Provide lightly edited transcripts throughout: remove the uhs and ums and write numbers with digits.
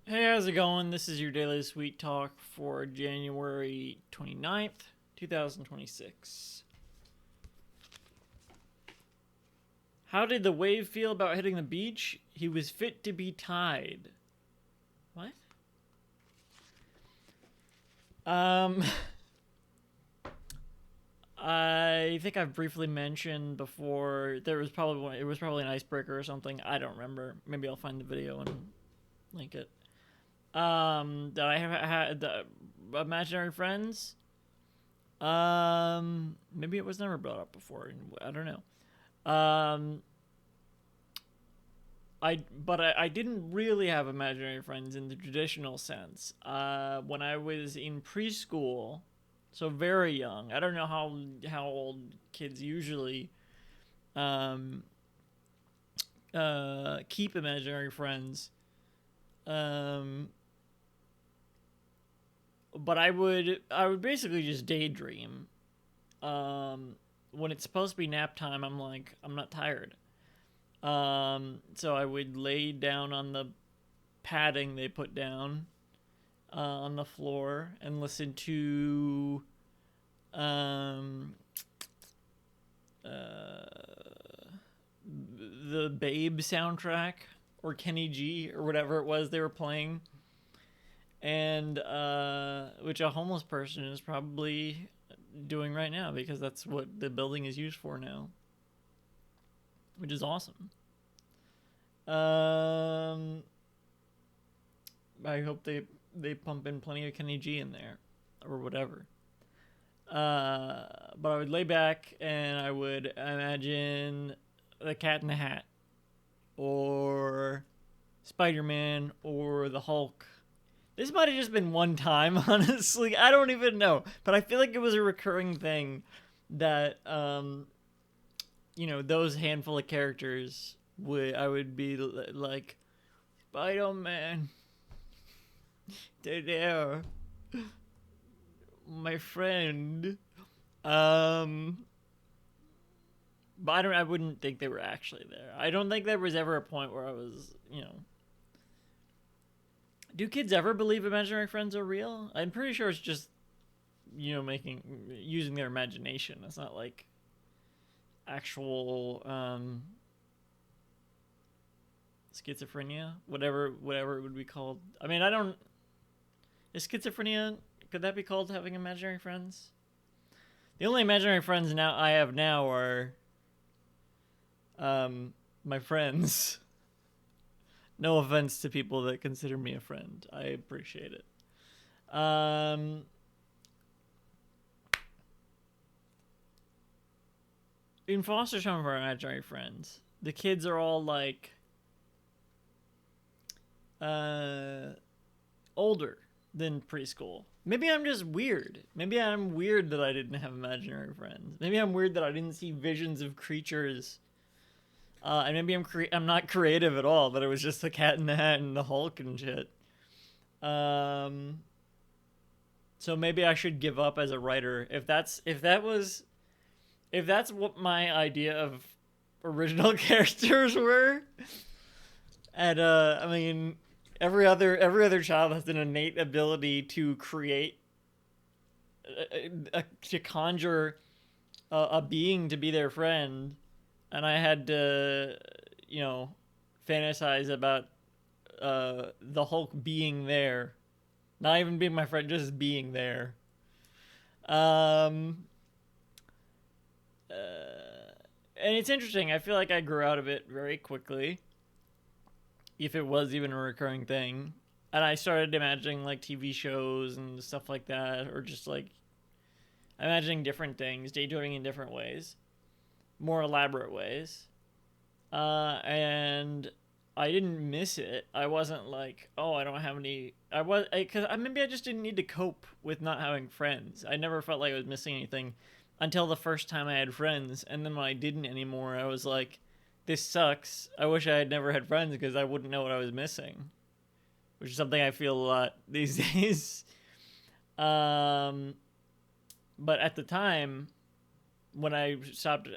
Hey, how's it going? This is your daily sweet talk for January 29th, 2026. How did the wave feel about hitting the beach? He was fit to be tied. What? Um, I think I've briefly mentioned before it was probably an icebreaker or something. I don't remember. Maybe I'll find the video and link it. That I have had imaginary friends. Maybe it was never brought up before. I don't know. I didn't really have imaginary friends in the traditional sense. When I was in preschool, so very young. I don't know how old kids usually um keep imaginary friends. Um, but I would basically just daydream. When it's supposed to be nap time, I'm like I'm not tired. So I would lay down on the padding they put down on the floor and listen to um, the Babe soundtrack or Kenny G or whatever it was they were playing, and which a homeless person is probably doing right now because that's what the building is used for now, which is awesome. Um, I hope they pump in plenty of Kenny G in there, or whatever. But I would lay back and I would imagine the Cat in the Hat, or Spider Man, or the Hulk. This might have just been one time, honestly. I don't even know, but I feel like it was a recurring thing that those handful of characters would I would be like Spider Man, they're there, my friend. Um, but I wouldn't think they were actually there. I don't think there was ever a point where I was. Do kids ever believe imaginary friends are real? I'm pretty sure it's just making using their imagination. It's not like actual schizophrenia, whatever it would be called. I mean, I don't. Is schizophrenia, could that be called having imaginary friends? The only imaginary friends now I have now are my friends. No offense to people that consider me a friend. I appreciate it. In foster some of our imaginary friends, the kids are all like uh older than preschool. Maybe I'm just weird. Maybe I'm weird that I didn't have imaginary friends. Maybe I'm weird that I didn't see visions of creatures. And maybe I'm not creative at all. That it was just the Cat in the Hat and the Hulk and shit. Um, so maybe I should give up as a writer if that's what my idea of original characters were. And I mean, every other child has an innate ability to create to conjure a being to be their friend, and I had to, you know, fantasize about the Hulk being there, not even being my friend, just being there. Um, and it's interesting. I feel like I grew out of it very quickly, if it was even a recurring thing. And I started imagining like TV shows and stuff like that, or just like imagining different things, daydreaming in different ways, more elaborate ways. And I didn't miss it. I wasn't like, oh, I don't have any. Because maybe I just didn't need to cope with not having friends. I never felt like I was missing anything until the first time I had friends, and then when I didn't anymore, I was like, this sucks. I wish I had never had friends because I wouldn't know what I was missing, which is something I feel a lot these days. Um, but at the time, when I stopped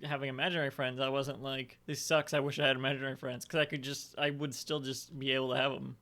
having imaginary friends, I wasn't like, this sucks. I wish I had imaginary friends because I would still just be able to have them.